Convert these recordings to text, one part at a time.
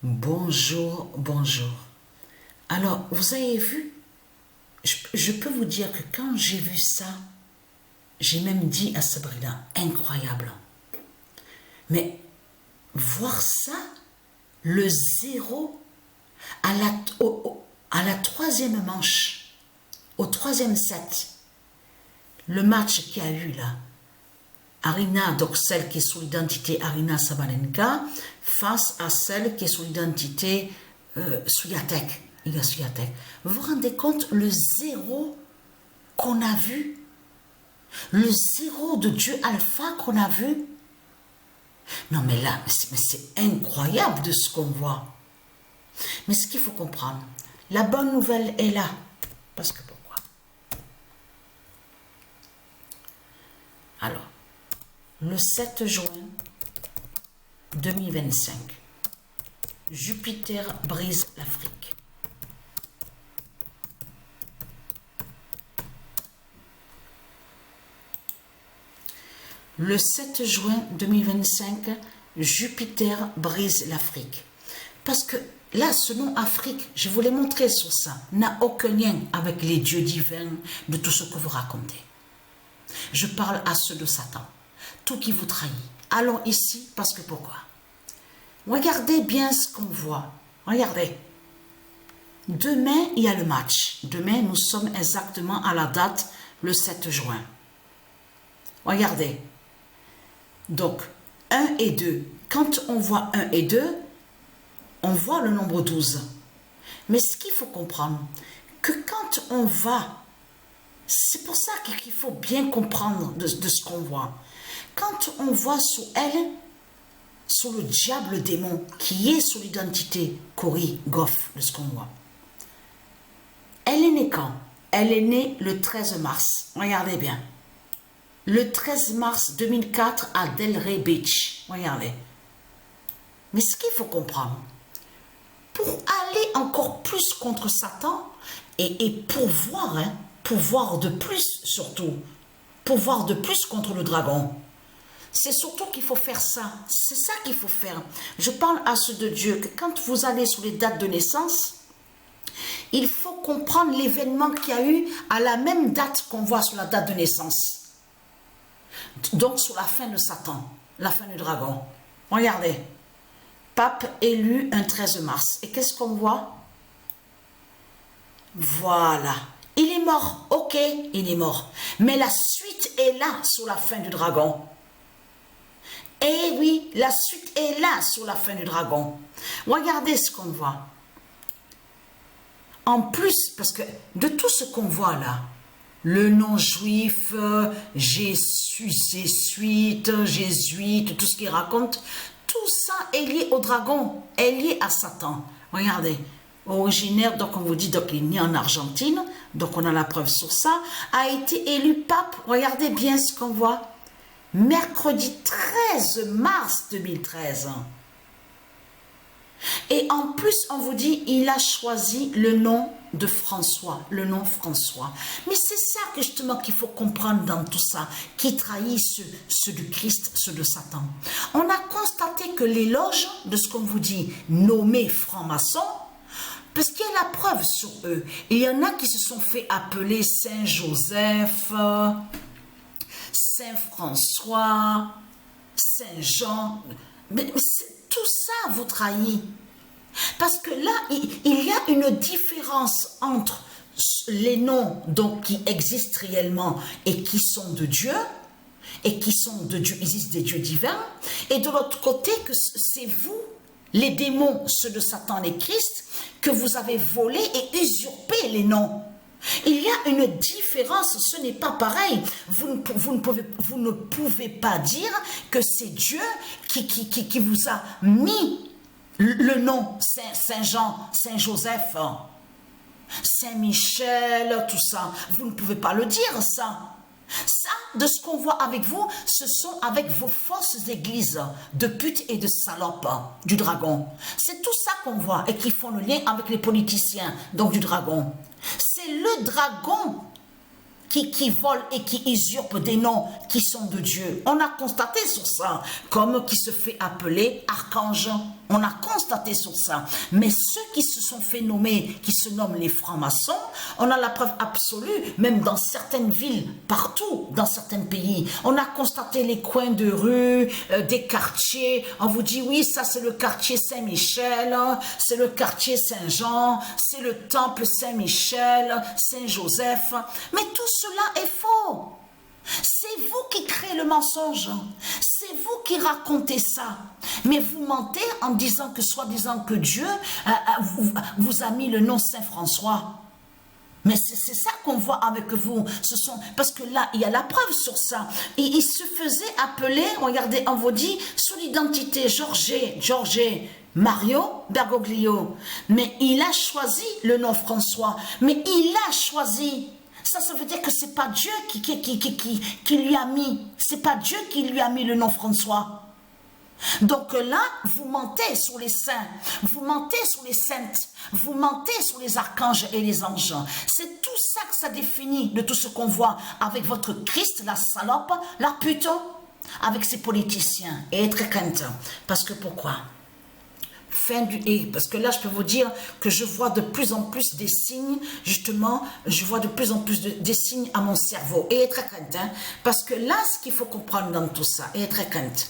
Bonjour, bonjour. Alors, vous avez vu, je peux vous dire que quand j'ai vu ça, j'ai même dit à Sabrina, incroyable. Mais voir ça, le zéro à la troisième manche, au troisième set, le match qu'il y a eu là, Arina, donc celle qui est sous l'identité Arina Sabalenka, face à celle qui est sous l'identité Swiatek, Iga Swiatek. Vous vous rendez compte le zéro qu'on a vu? Le zéro de Dieu Alpha qu'on a vu? Non mais là, c'est incroyable de ce qu'on voit. Mais ce qu'il faut comprendre, la bonne nouvelle est là. Parce que pourquoi? Alors, le 7 juin 2025, Jupiter brise l'Afrique. Le 7 juin 2025, Jupiter brise l'Afrique. Parce que là, ce nom Afrique, je vous l'ai montré sur ça, n'a aucun lien avec les dieux divins de tout ce que vous racontez. Je parle à ceux de Satan, tout qui vous trahit. Allons ici, parce que pourquoi? Regardez bien ce qu'on voit. Regardez. Demain, il y a le match. Demain, nous sommes exactement à la date, le 7 juin. Regardez. Donc, 1 et 2. Quand on voit 1 et 2, on voit le nombre 12. Mais ce qu'il faut comprendre, que quand on va, c'est pour ça qu'il faut bien comprendre de ce qu'on voit. Quand on voit sous elle, sous le diable, le démon, qui est sous l'identité Cory Goff, de ce qu'on voit. Elle est née quand? Elle est née le 13 mars. Regardez bien. Le 13 mars 2004 à Delray Beach. Regardez. Mais ce qu'il faut comprendre, pour aller encore plus contre Satan et pour voir de plus surtout, pour voir de plus contre le dragon, c'est surtout qu'il faut faire ça. C'est ça qu'il faut faire. Je parle à ceux de Dieu que quand vous allez sur les dates de naissance, il faut comprendre l'événement qu'il y a eu à la même date qu'on voit sur la date de naissance. Donc sur la fin de Satan, la fin du dragon. Regardez. Pape élu un 13 mars. Et qu'est-ce qu'on voit? Voilà. Il est mort. Ok, il est mort. Mais la suite est là sur la fin du dragon. Eh oui, la suite est là sur la fin du dragon. Regardez ce qu'on voit. En plus, parce que de tout ce qu'on voit là, le nom juif, jésuite, tout ce qu'il raconte, tout ça est lié au dragon, est lié à Satan. Regardez, originaire, donc on vous dit, donc il est né en Argentine, donc on a la preuve sur ça, a été élu pape. Regardez bien ce qu'on voit. Mercredi 13 mars 2013. Et en plus, on vous dit, il a choisi le nom de François, le nom François. Mais c'est ça que justement qu'il faut comprendre dans tout ça, qui trahit ceux du Christ, ceux de Satan. On a constaté que les loges, de ce qu'on vous dit, nommés francs-maçons, parce qu'il y a la preuve sur eux. Il y en a qui se sont fait appeler Saint-Joseph, Saint-François, Saint-Jean. Mais tout ça vous trahit. Parce que là, il y a une différence entre les noms donc, qui existent réellement et qui sont de Dieu, et qui sont de Dieu, existent des dieux divins, et de l'autre côté, que c'est vous, les démons, ceux de Satan et Christ, que vous avez volé et usurpé les noms. Il y a une différence, ce n'est pas pareil. Vous ne pouvez pas dire que c'est Dieu qui vous a mis le nom Saint-Jean, Saint-Joseph, Saint-Michel, tout ça. Vous ne pouvez pas le dire, ça. Ça, de ce qu'on voit avec vous, ce sont avec vos fausses églises de putes et de salopes du dragon. C'est tout ça qu'on voit et qui font le lien avec les politiciens, donc du dragon. C'est le dragon qui volent et qui usurpent des noms qui sont de Dieu. On a constaté sur ça, comme qui se fait appeler archange. On a constaté sur ça. Mais ceux qui se sont fait nommer, qui se nomment les francs-maçons, on a la preuve absolue, même dans certaines villes, partout, dans certains pays. On a constaté les coins de rue, des quartiers. On vous dit, oui, ça c'est le quartier Saint-Michel, c'est le quartier Saint-Jean, c'est le temple Saint-Michel, Saint-Joseph. Mais tout cela est faux. C'est vous qui créez le mensonge. C'est vous qui racontez ça. Mais vous mentez en disant que, soi-disant que Dieu vous a mis le nom Saint-François. Mais c'est ça qu'on voit avec vous. Parce que là, il y a la preuve sur ça. Et il se faisait appeler, regardez, on vous dit, sous l'identité Georges Mario Bergoglio. Mais il a choisi le nom François. Mais il a choisi. Ça veut dire que c'est pas Dieu qui lui a mis. C'est pas Dieu qui lui a mis le nom François. Donc là, vous mentez sur les saints, vous mentez sur les saintes, vous mentez sur les archanges et les anges. C'est tout ça que ça définit de tout ce qu'on voit avec votre Christ, la salope, la pute, avec ses politiciens. Et être crainte. Parce que pourquoi? Parce que là, je peux vous dire que je vois de plus en plus des signes, justement, je vois de plus en plus des signes à mon cerveau. Et être crainte, hein, parce que là, ce qu'il faut comprendre dans tout ça, et être crainte.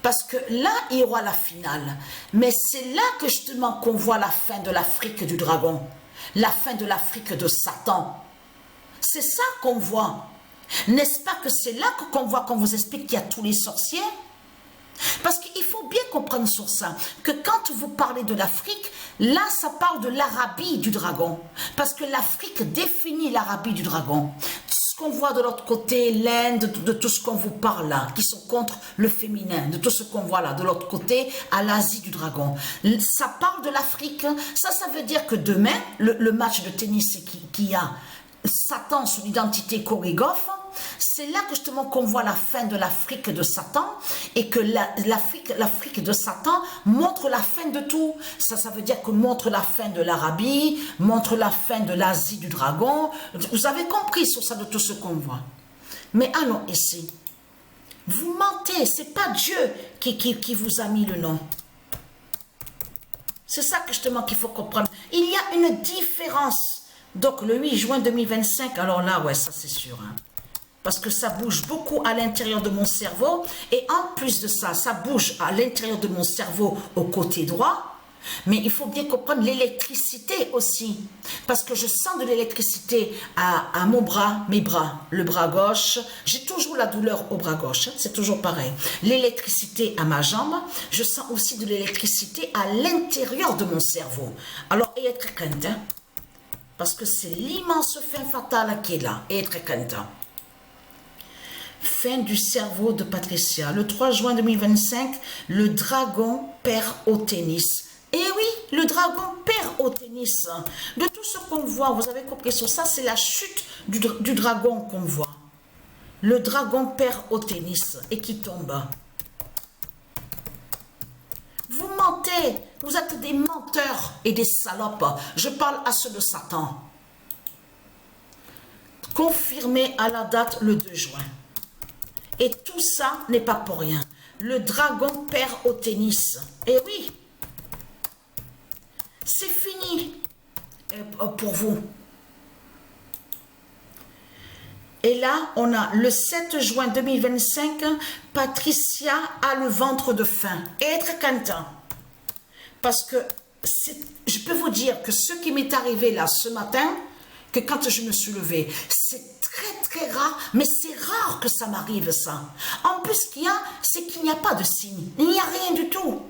Parce que là, il y aura la finale. Mais c'est là que justement qu'on voit la fin de l'Afrique du dragon. La fin de l'Afrique de Satan. C'est ça qu'on voit. N'est-ce pas que c'est là qu'on voit, qu'on vous explique qu'il y a tous les sorciers? Parce qu'il faut bien comprendre sur ça, que quand vous parlez de l'Afrique, là, ça parle de l'Arabie du dragon. Parce que l'Afrique définit l'Arabie du dragon. Qu'on voit de l'autre côté, l'Inde, de tout ce qu'on vous parle là, qui sont contre le féminin, de tout ce qu'on voit là, de l'autre côté, à l'Asie du dragon. Ça parle de l'Afrique. Ça veut dire que demain, le match de tennis qui a Satan sous l'identité chorégraphe, c'est là que justement qu'on voit la fin de l'Afrique de Satan et que l'Afrique de Satan montre la fin de tout. Ça veut dire que montre la fin de l'Arabie, montre la fin de l'Asie du dragon. Vous avez compris sur ça de tout ce qu'on voit. Mais allons ici. Vous mentez, c'est pas Dieu qui vous a mis le nom. C'est ça que justement qu'il faut comprendre. Il y a une différence. Donc le 8 juin 2025, alors là, ouais, ça c'est sûr. Hein. Parce que ça bouge beaucoup à l'intérieur de mon cerveau. Et en plus de ça, ça bouge à l'intérieur de mon cerveau au côté droit. Mais il faut bien comprendre l'électricité aussi. Parce que je sens de l'électricité à mon bras, mes bras, le bras gauche. J'ai toujours la douleur au bras gauche, hein, c'est toujours pareil. L'électricité à ma jambe. Je sens aussi de l'électricité à l'intérieur de mon cerveau. Alors, et être crainte, hein, parce que c'est l'immense fin fatale qui est là. Et être crainte. Fin du cerveau de Patricia. Le 3 juin 2025, le dragon perd au tennis. Et oui, le dragon perd au tennis. De tout ce qu'on voit, vous avez compris sur ça, c'est la chute du dragon qu'on voit. Le dragon perd au tennis et qui tombe. Vous mentez, vous êtes des menteurs et des salopes. Je parle à ceux de Satan. Confirmé à la date le 2 juin. Et tout ça n'est pas pour rien. Le dragon perd au tennis. Et oui, c'est fini pour vous. Et là, on a le 7 juin 2025, Patricia a le ventre de faim. Et être content. Parce que je peux vous dire que ce qui m'est arrivé là ce matin, que quand je me suis levée, c'est très rare, mais c'est rare que ça m'arrive ça. En plus, ce qu'il y a, c'est qu'il n'y a pas de signe. Il n'y a rien du tout.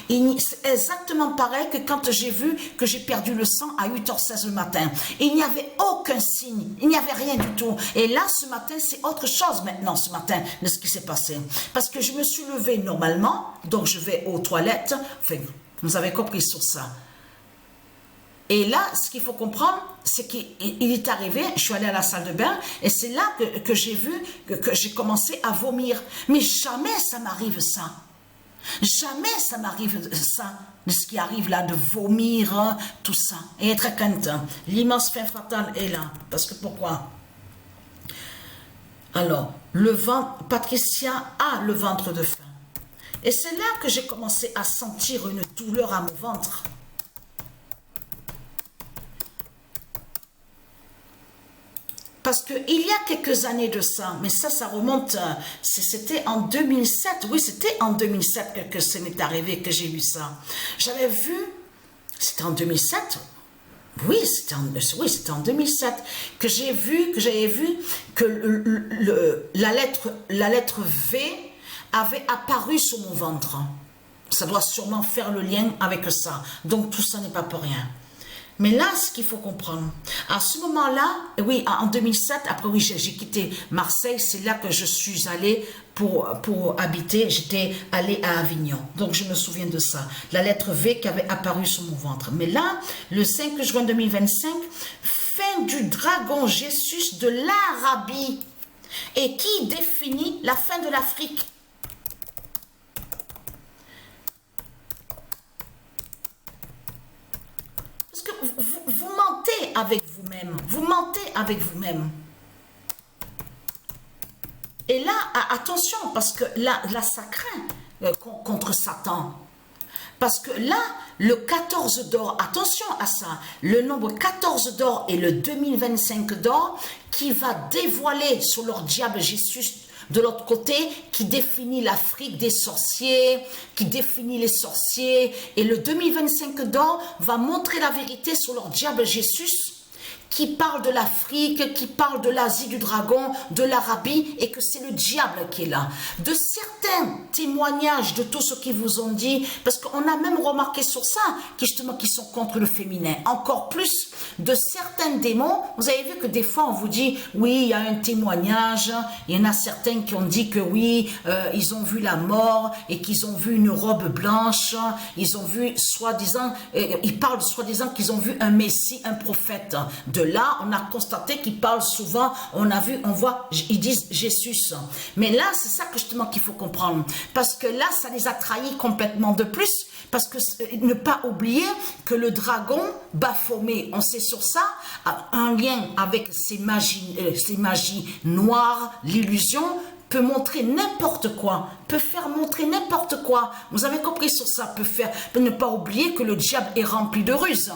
C'est exactement pareil que quand j'ai vu que j'ai perdu le sang à 8h16 le matin. Il n'y avait aucun signe, il n'y avait rien du tout. Et là, ce matin, c'est autre chose maintenant, ce matin, de ce qui s'est passé. Parce que je me suis levée normalement, donc je vais aux toilettes. Enfin, vous avez compris sur ça. Et là, ce qu'il faut comprendre, c'est qu'il est arrivé, je suis allée à la salle de bain, et c'est là que j'ai vu, que j'ai commencé à vomir. Mais jamais ça m'arrive ça. Jamais ça m'arrive ça, de ce qui arrive là, de vomir, hein, tout ça. Et être content. L'immense fin fatale est là. Parce que pourquoi? Alors, Patricia a le ventre de faim. Et c'est là que j'ai commencé à sentir une douleur à mon ventre. Parce qu'il y a quelques années de ça, mais ça remonte, c'était en 2007, oui, c'était en 2007 que ça m'est arrivé, que j'ai vu ça. J'avais vu, c'était en 2007, oui, c'était en 2007, que j'avais vu que la lettre V avait apparu sur mon ventre. Ça doit sûrement faire le lien avec ça. Donc tout ça n'est pas pour rien. Mais là, ce qu'il faut comprendre, à ce moment-là, oui, en 2007, après oui, j'ai quitté Marseille, c'est là que je suis allée pour habiter, j'étais allée à Avignon. Donc je me souviens de ça, la lettre V qui avait apparu sur mon ventre. Mais là, le 5 juin 2025, fin du dragon Jésus de l'Arabie, et qui définit la fin de l'Afrique. Parce que vous mentez avec vous-même. Vous mentez avec vous-même. Et là, attention, parce que là ça craint contre Satan. Parce que là, le 14 d'or, attention à ça, le nombre 14 d'or et le 2025 d'or qui va dévoiler sur leur diable Jésus de l'autre côté, qui définit l'Afrique des sorciers, qui définit les sorciers. Et le 2025 d'or va montrer la vérité sur leur diable Jésus, qui parle de l'Afrique, qui parle de l'Asie du dragon, de l'Arabie, et que c'est le diable qui est là. De certains témoignages de tout ce qu'ils vous ont dit, parce qu'on a même remarqué sur ça, justement, qui sont contre le féminin. Encore plus de certains démons. Vous avez vu que des fois, on vous dit, oui, il y a un témoignage. Il y en a certains qui ont dit que oui, ils ont vu la mort et qu'ils ont vu une robe blanche. Ils ont vu, soi-disant, ils parlent soi-disant qu'ils ont vu un messie, un prophète. De là, on a constaté qu'ils parlent souvent, on voit, ils disent Jésus. Mais là, c'est ça que justement qu'il faut comprendre. Parce que là, ça les a trahis complètement de plus. Parce que ne pas oublier que le dragon Baphomet, on sait sur ça, a un lien avec ces magies noires, l'illusion, peut montrer n'importe quoi, peut faire montrer n'importe quoi. Vous avez compris sur ça, peut ne pas oublier que le diable est rempli de ruses.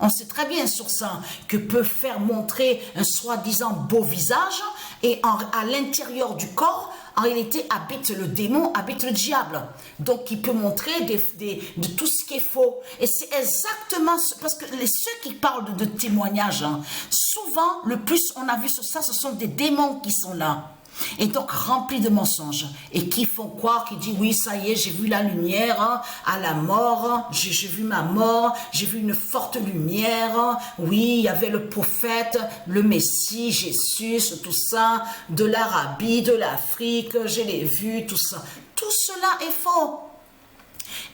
On sait très bien sur ça, que peut faire montrer un soi-disant beau visage et à l'intérieur du corps, en réalité, habite le démon, habite le diable. Donc, il peut montrer de tout ce qui est faux. Et c'est exactement, parce que ceux qui parlent de témoignages, souvent, le plus on a vu sur ça, ce sont des démons qui sont là. Et donc remplis de mensonges et qui font croire, qui disent oui ça y est j'ai vu la lumière à la mort, j'ai vu ma mort, j'ai vu une forte lumière, oui il y avait le prophète, le Messie, Jésus, tout ça, de l'Arabie, de l'Afrique, je l'ai vu, tout ça, tout cela est faux.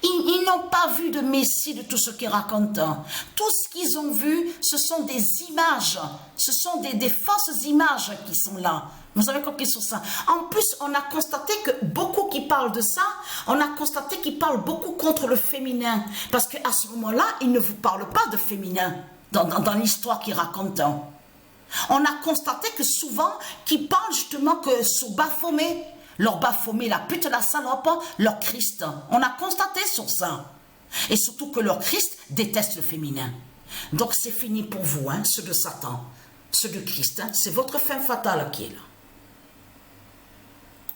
Ils n'ont pas vu de Messie de tout ce qu'ils racontent. Tout ce qu'ils ont vu, ce sont des images. Ce sont des fausses images qui sont là. Vous avez compris sur ça. En plus, on a constaté que beaucoup qui parlent de ça, on a constaté qu'ils parlent beaucoup contre le féminin. Parce qu'à ce moment-là, ils ne vous parlent pas de féminin dans l'histoire qu'ils racontent. On a constaté que souvent, qu'ils parlent justement que sur Baphomet, leur Baphomet, la pute, la salope, leur Christ. On a constaté sur ça. Et surtout que leur Christ déteste le féminin. Donc c'est fini pour vous, ceux de Satan, ceux de Christ. C'est votre fin fatale qui est là.